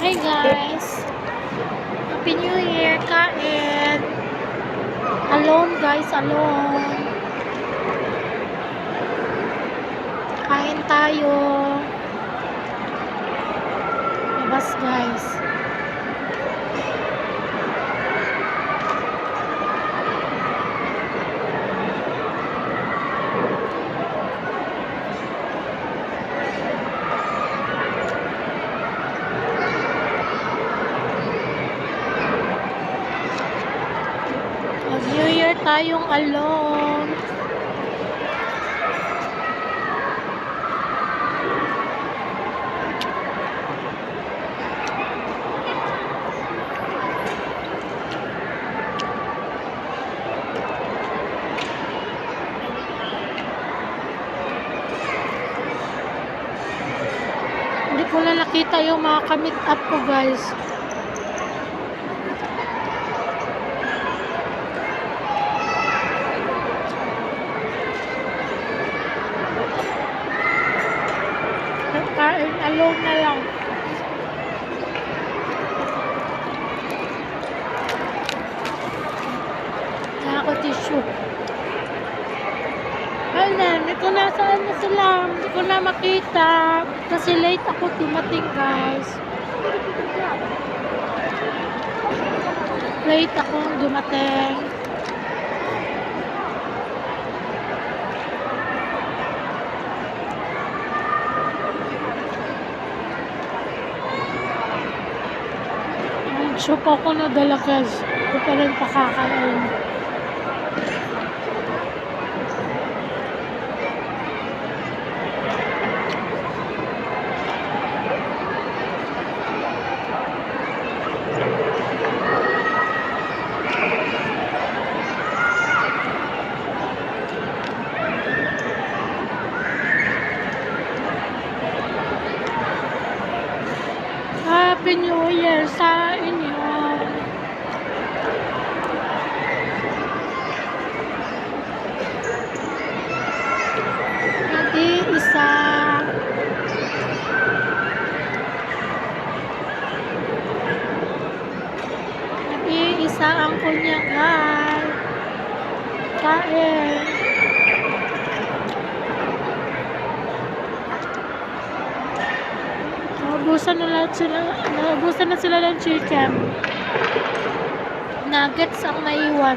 Hi guys! Happy New Year! Kain! Alone guys, alone! Kain tayo! Labas guys! New Year tayong alone. Hindi ko na nakita yung mga ka-meet up ko guys. Kain alone na lang. Kaya ako tissue. Ayun, hindi ko na saan na sila. Hindi ko na makita. Kasi late ako dumating guys. Late ako dumating. Soup ako na dala guys. Ito pa rin pakakain. Happy New Year sa inyo. Nag-iisa. Nag-iisa ang kunyagan. Kain. Naubusan na sila ng chicken. Nuggets ang naiwan.